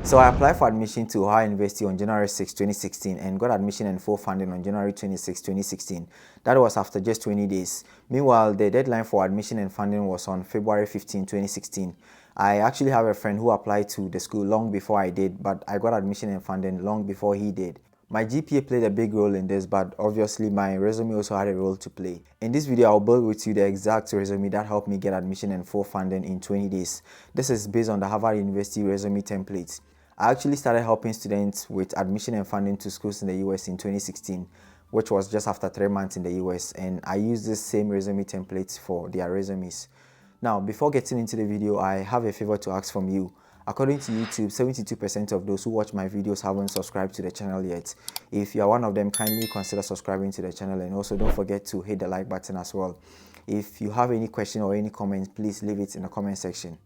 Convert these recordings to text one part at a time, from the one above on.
So I applied for admission to Ohio University on January 6, 2016 and got admission and full funding on January 26, 2016. That was after just 20 days. Meanwhile, the deadline for admission and funding was on February 15, 2016. I actually have a friend who applied to the school long before I did, but I got admission and funding long before he did. My GPA played a big role in this, but obviously my resume also had a role to play. In this video, I'll build with you the exact resume that helped me get admission and full funding in 20 days. This is based on the Harvard University resume template. I actually started helping students with admission and funding to schools in the US in 2016, which was just after 3 months in the US, and I used this same resume template for their resumes. Now, before getting into the video, I have a favor to ask from you. According to YouTube, 72% of those who watch my videos haven't subscribed to the channel yet. If you are one of them, kindly consider subscribing to the channel, and also don't forget to hit the like button as well. If you have any question or any comments, please leave it in the comment section.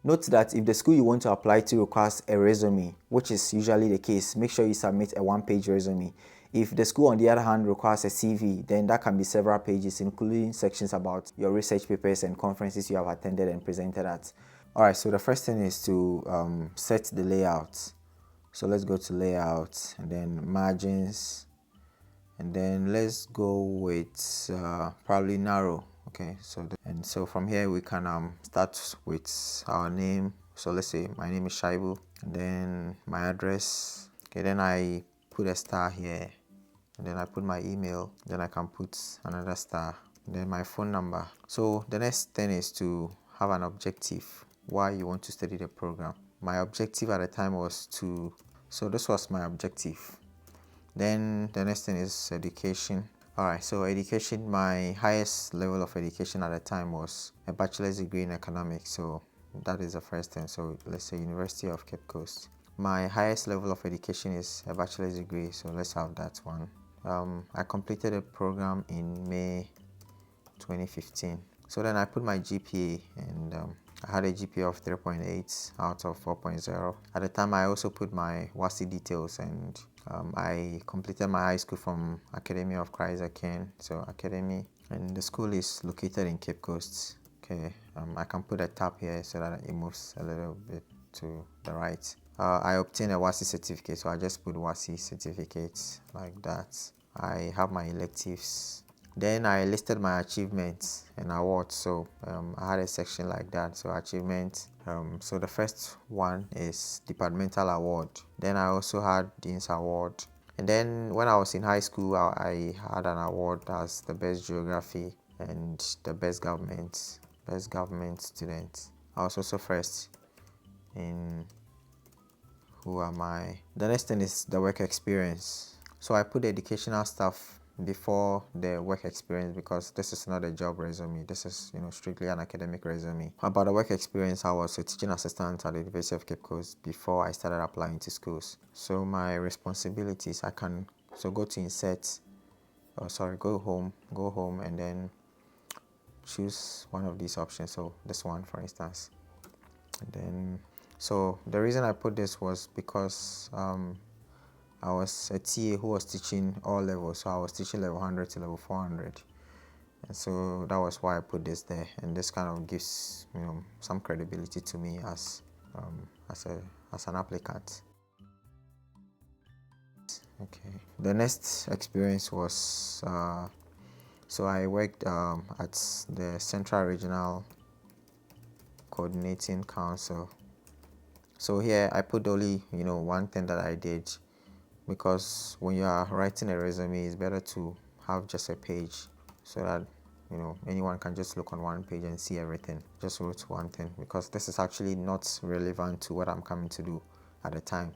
Note that if the school you want to apply to requires a resume, which is usually the case, make sure you submit a one-page resume. If the school, on the other hand, requires a CV, then that can be several pages, including sections about your research papers and conferences you have attended and presented at. Alright, so the first thing is to set the layout. So let's go to layout and then margins, and then let's go with probably narrow. Okay, so from here we can start with our name. So let's say my name is Shaibu, and then my address. Okay, then I put a star here, and then I put my email, then I can put another star, and then my phone number. So the next thing is to have an objective, why you want to study the program. My objective at the time was so this was my objective. Then the next thing is education. Alright, so education, my highest level of education at the time was a bachelor's degree in economics. So that is the first thing. So let's say University of Cape Coast. My highest level of education is a bachelor's degree, so let's have that one. I completed a program in May 2015. So then I put my GPA, and I had a GPA of 3.8 out of 4.0. At the time, I also put my WASI details, and I completed my high school from Academy of Christ King, so Academy, and the school is located in Cape Coast. Okay, I can put a tab here so that it moves a little bit to the right. I obtained a WASI certificate, so I just put WASI certificate like that. I have my electives. Then I listed my achievements and awards. So I had a section like that. So achievements. So the first one is departmental award. Then I also had Dean's award. And then when I was in high school, I had an award as the best geography and the best government student. I was also first in who am I? The next thing is the work experience. So I put educational stuff before the work experience because this is not a job resume. This is, strictly an academic resume. About the work experience, I was a teaching assistant at the University of Cape Coast before I started applying to schools. So my responsibilities, go to insert, go home, and then choose one of these options. So this one, for instance, and then. So the reason I put this was because I was a TA who was teaching all levels. So I was teaching level 100 to level 400. And so that was why I put this there. And this kind of gives some credibility to me as an applicant. Okay. The next experience was so I worked at the Central Regional Coordinating Council. So here I put only one thing that I did, because when you are writing a resume, it's better to have just a page so that anyone can just look on one page and see everything. Just wrote one thing because this is actually not relevant to what I'm coming to do at the time.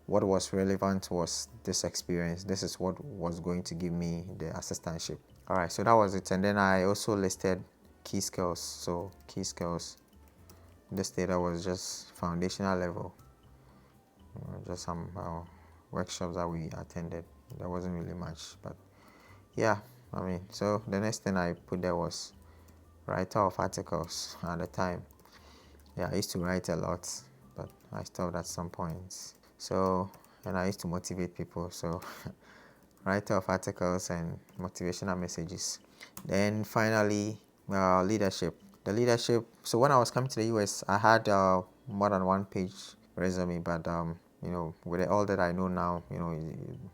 What was relevant was this experience. This is what was going to give me the assistantship. All right, so that was it. And then I also listed key skills. So key skills. This data was just foundational level, just some workshops that we attended. There wasn't really much, but yeah, so the next thing I put there was writer of articles at the time. Yeah, I used to write a lot, but I stopped at some point. So, and I used to motivate people, so writer of articles and motivational messages. Then finally, leadership. The leadership. So when I was coming to the US, I had more than one page resume, but with all that I know now,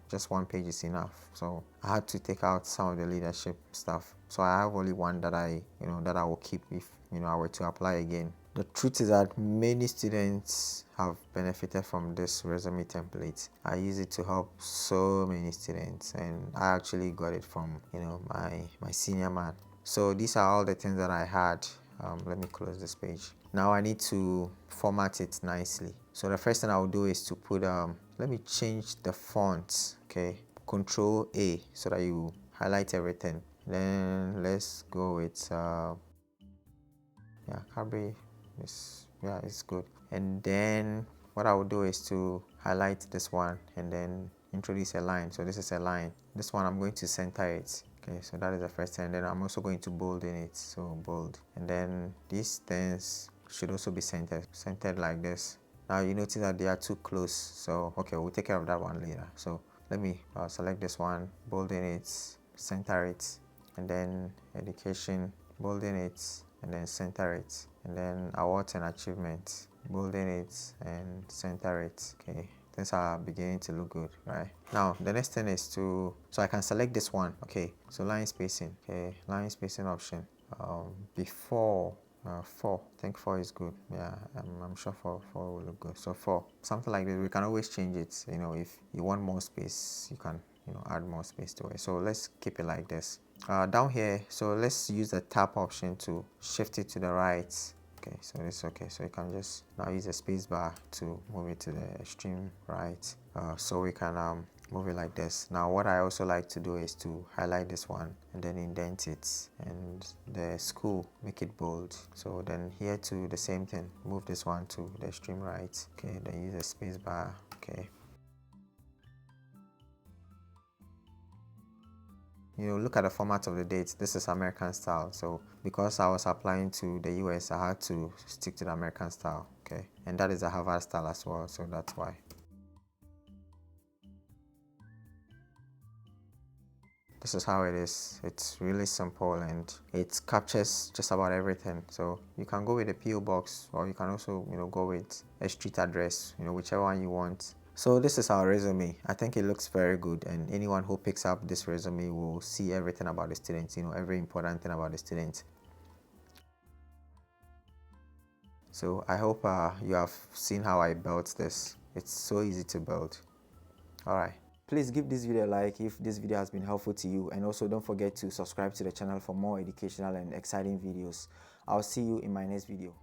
just one page is enough. So I had to take out some of the leadership stuff. So I have only one that I will keep if I were to apply again. The truth is that many students have benefited from this resume template. I use it to help so many students, and I actually got it from my senior man. So these are all the things that I had. Let me close this page. Now I need to format it nicely. So the first thing I will do is to put let me change the font. Okay, Control A so that you highlight everything. Then let's go with Cabri. It's good. And then what I will do is to highlight this one and then introduce a line. So this is a line. This one I'm going to center it. Okay, so that is the first thing. And then I'm also going to bold in it. So bold. And then these things should also be centered like this. Now you notice that they are too close. So okay, we'll take care of that one later. So let me select this one, bold in it, center it, and then education, bold in it, and then center it, and then awards and achievements, bold in it and center it. Okay, things are beginning to look good, right? Now the next thing is so I can select this one. Okay, so line spacing. Okay, line spacing option. Before 4, I think 4 is good. Yeah, I'm sure 4 will look good. So 4, something like this. We can always change it. If you want more space, you can add more space to it. So let's keep it like this. Down here, so let's use the tab option to shift it to the right. Okay, so it's okay. So you can just now use the space bar to move it to the extreme right. So we can move it like this. Now what I also like to do is to highlight this one and then indent it, and the school, make it bold. So then here too the same thing, move this one to the extreme right. Okay, then use the space bar. Okay, look at the format of the dates. This is American style, so because I was applying to the US, I had to stick to the American style. Okay, and that is a Harvard style as well, so that's why. This is how it is. It's really simple and it captures just about everything. So you can go with a PO box, or you can also go with a street address, whichever one you want. So this is our resume. I think it looks very good, and anyone who picks up this resume will see everything about the students, every important thing about the students. So I hope you have seen how I built this. It's so easy to build. Alright. Please give this video a like if this video has been helpful to you, and also don't forget to subscribe to the channel for more educational and exciting videos. I'll see you in my next video.